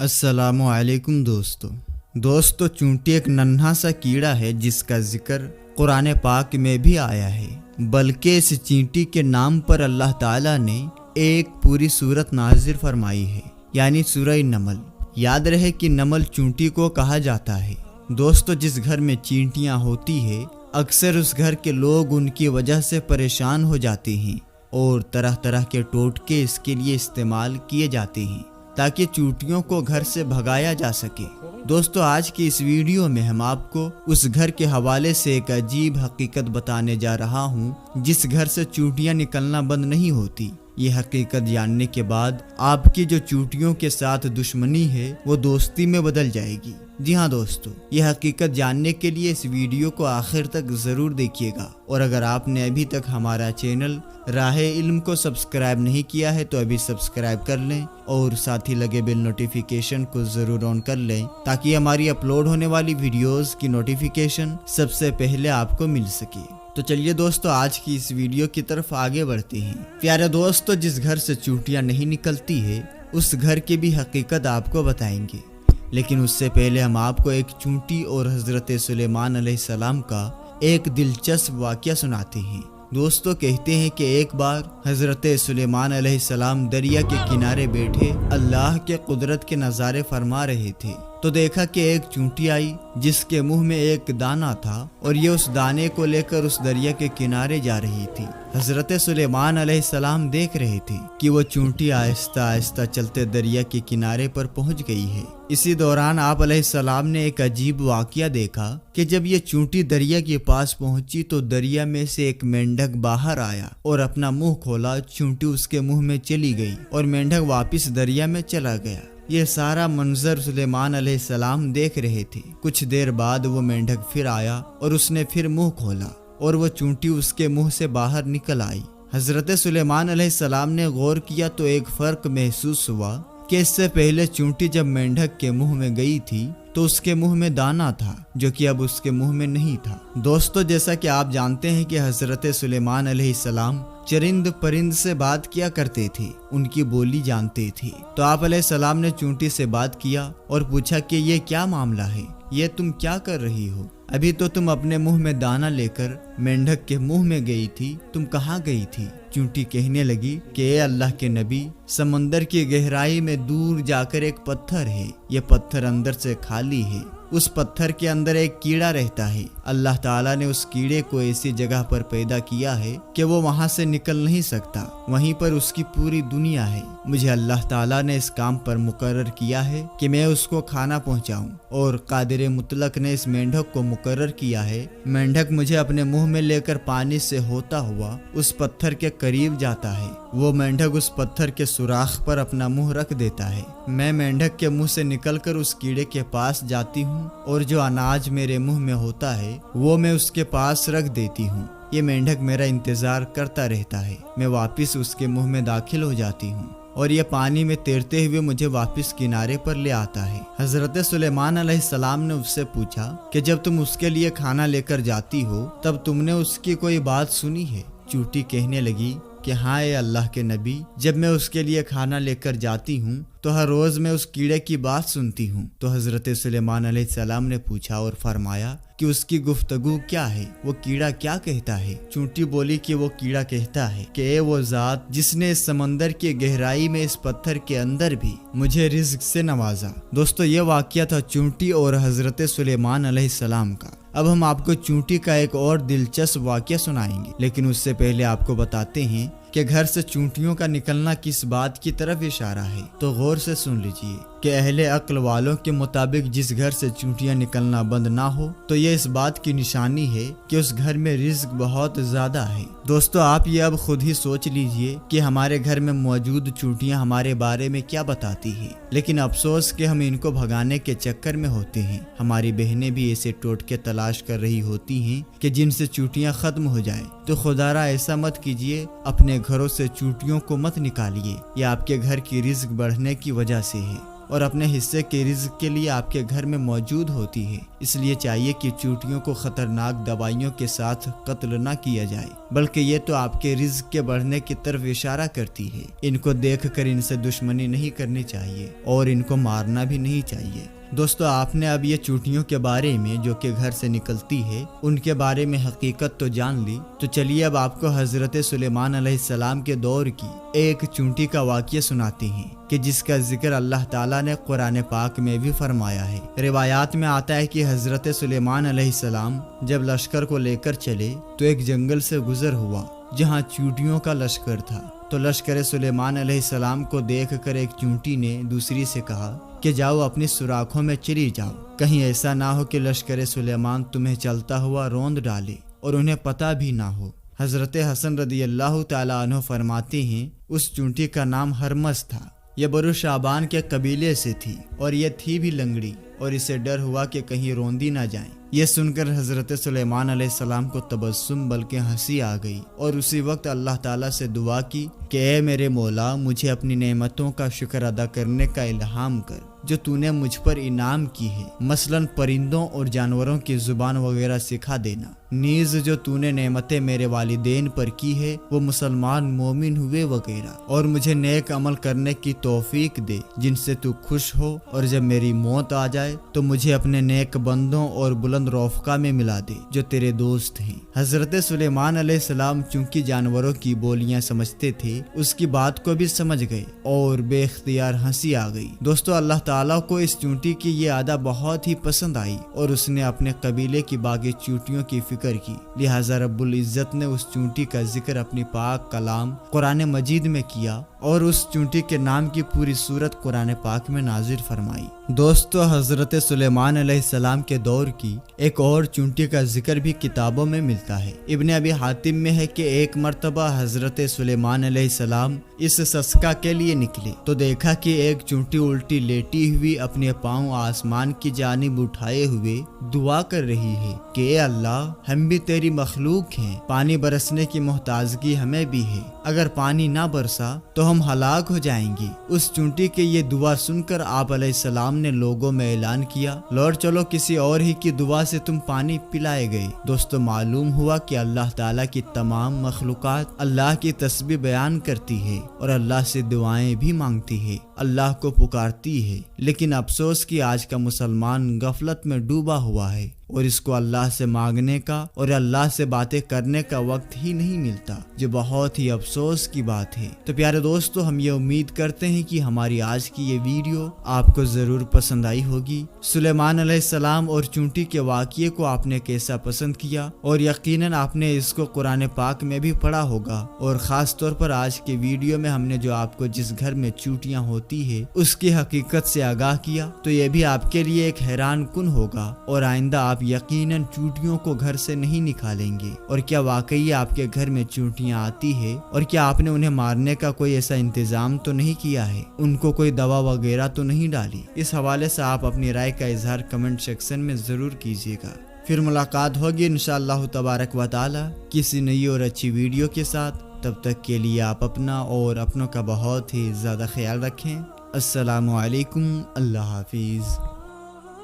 अस्सलामु अलैकुम दोस्तों चूंटी एक नन्हा सा कीड़ा है जिसका जिक्र कुरान पाक में भी आया है। बल्कि इस चींटी के नाम पर अल्लाह ताला ने एक पूरी सूरत नाजिल फरमाई है, यानी सूरह नमल। याद रहे कि नमल चूंटी को कहा जाता है। दोस्तों, जिस घर में चींटियां होती है अक्सर उस घर के लोग उनकी वजह से परेशान हो जाते हैं और तरह तरह के टोटके इसके लिए इस्तेमाल किए जाते हैं ताकि चूंटियों को घर से भगाया जा सके। दोस्तों, आज की इस वीडियो में हम आपको उस घर के हवाले से एक अजीब हकीकत बताने जा रहा हूं जिस घर से चूंटियां निकलना बंद नहीं होती। ये हकीकत जानने के बाद आपकी जो चूंटियों के साथ दुश्मनी है वो दोस्ती में बदल जाएगी। जी हाँ दोस्तों, ये हकीकत जानने के लिए इस वीडियो को आखिर तक ज़रूर देखिएगा। और अगर आपने अभी तक हमारा चैनल राहे इल्म को सब्सक्राइब नहीं किया है तो अभी सब्सक्राइब कर लें और साथ ही लगे बेल नोटिफिकेशन को ज़रूर ऑन कर लें ताकि हमारी अपलोड होने वाली वीडियोस की नोटिफिकेशन सबसे पहले आपको मिल सके। तो चलिए दोस्तों, आज की इस वीडियो की तरफ आगे बढ़ते हैं। प्यारे दोस्तों, जिस घर से चूंटियां नहीं निकलती है उस घर की भी हकीकत आपको बताएंगे, लेकिन उससे पहले हम आपको एक चूंटी और हजरत सुलेमान अलैहिस्सलाम का एक दिलचस्प वाक़या सुनाते हैं। दोस्तों, कहते हैं कि एक बार हजरत सुलेमान अलैहिस्सलाम दरिया के किनारे बैठे अल्लाह के कुदरत के नज़ारे फरमा रहे थे तो देखा कि एक चूंटी आई जिसके मुंह में एक दाना था और ये उस दाने को लेकर उस दरिया के किनारे जा रही थी। हजरत सुलेमान अलैहिस्सलाम देख रहे थे कि वो चूंटी आहिस्ता आहिस्ता चलते दरिया के किनारे पर पहुंच गई है। इसी दौरान आप अलैहिस्सलाम ने एक अजीब वाक़या देखा कि जब ये चूंटी दरिया के पास पहुंची तो दरिया में से एक मेंढक बाहर आया और अपना मुंह खोला। चूंटी उसके मुंह में चली गई और मेंढक वापस दरिया में चला गया। ये सारा मंजर सुलेमान अलैहिस्सलाम देख रहे थे। कुछ देर बाद वो मेंढक फिर आया और उसने फिर मुंह खोला और वो चूंटी उसके मुंह से बाहर निकल आई। हजरत सुलेमान अलैहिस्सलाम ने गौर किया तो एक फर्क महसूस हुआ कि इससे पहले चूंटी जब मेंढक के मुंह में गई थी तो उसके मुंह में दाना था जो कि अब उसके मुंह में नहीं था। दोस्तों, जैसा कि आप जानते हैं कि हजरत सुलेमान अलैहिस्सलाम चरिंद परिंद से बात किया करते थे, उनकी बोली जानते थे। तो आप अलैहिस्सलाम ने चूंटी से बात किया और पूछा कि ये क्या मामला है, ये तुम क्या कर रही हो? अभी तो तुम अपने मुंह में दाना लेकर मेंढक के मुंह में गई थी, तुम कहाँ गई थी? चूंटी कहने लगी कि ए अल्लाह के नबी, समंदर की गहराई में दूर जाकर एक पत्थर है, ये पत्थर अंदर से खाली है, उस पत्थर के अंदर एक कीड़ा रहता है। अल्लाह ताला ने उस कीड़े को ऐसी जगह पर पैदा किया है कि वो वहाँ से निकल नहीं सकता, वहीं पर उसकी पूरी दुनिया है। मुझे अल्लाह ताला ने इस काम पर मुकर्रर किया है कि मैं उसको खाना पहुँचाऊँ और कादिर मुतलक ने इस मेंढक को मुकर्रर किया है। मेंढक मुझे अपने मुंह में लेकर पानी से होता हुआ उस पत्थर के करीब जाता है। वो मेंढक उस पत्थर के सुराख पर अपना मुंह रख देता है। मैं मेंढक के मुंह से निकलकर उस कीड़े के पास जाती हूँ और जो अनाज मेरे मुंह में होता है वो मैं उसके पास रख देती हूँ। ये मेंढक मेरा इंतजार करता रहता है। मैं वापस उसके मुंह में दाखिल हो जाती हूँ और ये पानी में तैरते हुए मुझे वापस किनारे पर ले आता है। हजरत सुलेमान अलैहिस्सलाम ने उससे पूछा कि जब तुम उसके लिए खाना लेकर जाती हो तब तुमने उसकी कोई बात सुनी है? चूंटी कहने लगी कि हाँ ए अल्लाह के नबी, जब मैं उसके लिए खाना लेकर जाती हूँ तो हर रोज मैं उस कीड़े की बात सुनती हूँ। तो हजरत सुलेमान अलैहिस्सलाम ने पूछा और फरमाया कि उसकी गुफ्तगू क्या है, वो कीड़ा क्या कहता है? चूंटी बोली कि वो कीड़ा कहता है कि ए वो जात जिसने इस समंदर की गहराई में इस पत्थर के अंदर भी मुझे रिज्क से नवाजा। दोस्तों, ये वाक़या था चूंटी और हजरत सुलेमान अलैहिस्सलाम का। अब हम आपको चूंटी का एक और दिलचस्प वाक़या सुनाएंगे, लेकिन उससे पहले आपको बताते हैं कि घर से चूंटियों का निकलना किस बात की तरफ इशारा है। तो गौर से सुन लीजिए कि अहले अक्ल वालों के मुताबिक जिस घर से चूंटियां निकलना बंद ना हो तो ये इस बात की निशानी है कि उस घर में रिज्क बहुत ज्यादा है। दोस्तों, आप ये अब खुद ही सोच लीजिए कि हमारे घर में मौजूद चूंटियां हमारे बारे में क्या बताती है, लेकिन अफसोस कि हम इनको भगाने के चक्कर में होते हैं। हमारी बहनें भी ऐसे टोटके तलाश कर रही होती हैं कि जिनसे चूंटियां खत्म हो जाए। तो खुदारा ऐसा मत कीजिए, अपने घरों से चूंटियों को मत निकालिए, ये आपके घर की रिज्क बढ़ने की वजह से है। اور اپنے حصے کے رزق کے لیے آپ کے گھر میں موجود ہوتی ہے۔ اس لیے چاہیے کہ چیونٹیوں کو خطرناک دوائیوں کے ساتھ قتل نہ کیا جائے، بلکہ یہ تو آپ کے رزق کے بڑھنے کی طرف اشارہ کرتی ہے۔ ان کو دیکھ کر ان سے دشمنی نہیں کرنی چاہیے اور ان کو مارنا بھی نہیں چاہیے۔ دوستو، آپ نے اب یہ چیونٹیوں کے بارے میں جو کہ گھر سے نکلتی ہے ان کے بارے میں حقیقت تو جان لی، تو چلیے اب آپ کو حضرت سلیمان علیہ السلام کے دور کی ایک چیونٹی کا واقعہ سناتے ہیں کہ جس کا ذکر اللہ تعالیٰ نے قرآن پاک میں بھی فرمایا ہے۔ روایات میں آتا ہے کہ حضرت سلیمان علیہ السلام جب لشکر کو لے کر چلے تو ایک جنگل سے گزر ہوا جہاں چیونٹیوں کا لشکر تھا۔ تو لشکر سلیمان علیہ السلام کو دیکھ کر ایک چیونٹی نے دوسری سے کہا کہ جاؤ اپنی سوراخوں میں چلی جاؤ، کہیں ایسا نہ ہو کہ لشکر سلیمان تمہیں چلتا ہوا روند ڈالے اور انہیں پتہ بھی نہ ہو۔ حضرت حسن رضی اللہ تعالیٰ عنہ فرماتے ہیں اس چیونٹی کا نام ہرمس تھا۔ یہ برو شعبان کے قبیلے سے تھی اور یہ تھی بھی لنگڑی، اور اسے ڈر ہوا کہ کہیں روندی نہ جائیں۔ یہ سن کر حضرت سلیمان علیہ السلام کو تبسم بلکہ ہنسی آ گئی، اور اسی وقت اللہ تعالیٰ سے دعا کی کہ اے میرے مولا، مجھے اپنی نعمتوں کا شکر ادا کرنے کا الہام کر جو تو نے مجھ پر انعام کی ہے، مثلاً پرندوں اور جانوروں کی زبان وغیرہ سکھا دینا، نیز جو تو نے نعمتیں میرے والدین پر کی ہے وہ مسلمان مومن ہوئے وغیرہ، اور مجھے نیک عمل کرنے کی توفیق دے جن سے تو خوش ہو، اور جب میری موت آ جائے تو مجھے اپنے نیک بندوں اور بلند رفقا میں ملا دے جو تیرے دوست ہیں۔ حضرت سلیمان علیہ السلام چونکہ جانوروں کی بولیاں سمجھتے تھے اس کی بات کو بھی سمجھ گئے اور بے اختیار ہنسی آ گئی۔ دوستو، اللہ تعالیٰ کو اس چیونٹی کی یہ عادت بہت ہی پسند آئی اور اس نے اپنے قبیلے کی باقی چیونٹیوں کی فکر کی، لہٰذا رب العزت نے اس چیونٹی کا ذکر اپنی پاک کلام قرآن مجید میں کیا اور اس چیونٹی کے نام کی پوری سورت قرآن پاک میں نازل فرمائی۔ دوستو، حضرت سلیمان علیہ السلام کے دور کی ایک اور چیونٹی کا ذکر بھی کتابوں میں ملتا ہے۔ ابن ابی حاتم میں ہے کہ ایک مرتبہ حضرت سلیمان علیہ السلام اس سسکا کے لیے نکلے تو دیکھا کہ ایک چیونٹی الٹی لیٹی ہوئی اپنے پاؤں آسمان کی جانب اٹھائے ہوئے دعا کر رہی ہے کہ اے اللہ، ہم بھی تیری مخلوق ہیں، پانی برسنے کی محتاجگی ہمیں بھی ہے، اگر پانی نہ برسا تو ہم ہلاک ہو جائیں گے۔ اس چیونٹی کی یہ دعا سن کر آپ علیہ السلام نے لوگوں میں اعلان کیا، لوٹ چلو، کسی اور ہی کی دعا سے تم پانی پلائے گئے۔ دوستو، معلوم ہوا کہ اللہ تعالیٰ کی تمام مخلوقات اللہ کی تسبیح بیان کرتی ہے اور اللہ سے دعائیں بھی مانگتی ہے، اللہ کو پکارتی ہے، لیکن افسوس کہ آج کا مسلمان غفلت میں ڈوبا ہوا ہے اور اس کو اللہ سے مانگنے کا اور اللہ سے باتیں کرنے کا وقت ہی نہیں ملتا، جو بہت ہی افسوس کی بات ہے۔ تو پیارے دوستو، ہم یہ امید کرتے ہیں کہ ہماری آج کی یہ ویڈیو آپ کو ضرور پسند آئی ہوگی۔ سلیمان علیہ السلام اور چیونٹی کے واقعے کو آپ نے کیسا پسند کیا، اور یقیناً آپ نے اس کو قرآن پاک میں بھی پڑھا ہوگا، اور خاص طور پر آج کے ویڈیو میں ہم نے جو آپ کو جس گھر میں چیونٹیاں ہوتی ہے اس کی حقیقت سے آگاہ کیا، تو یہ بھی آپ کے لیے ایک حیران کن ہوگا، اور آئندہ آپ یقیناً چیونٹیوں کو گھر سے نہیں نکالیں گے۔ اور کیا واقعی آپ کے گھر میں چیونٹیاں آتی ہے، اور کیا آپ نے انہیں مارنے کا کوئی ایسا انتظام تو نہیں کیا ہے، ان کو کوئی دوا وغیرہ تو نہیں ڈالی؟ اس حوالے سے آپ اپنی رائے کا اظہار کمنٹ سیکشن میں ضرور کیجیے گا۔ پھر ملاقات ہوگی انشاءاللہ تبارک و تعالی کسی نئی اور اچھی ویڈیو کے ساتھ۔ تب تک کے لیے آپ اپنا اور اپنوں کا بہت ہی زیادہ خیال رکھیں۔ السلام علیکم، اللہ حافظ۔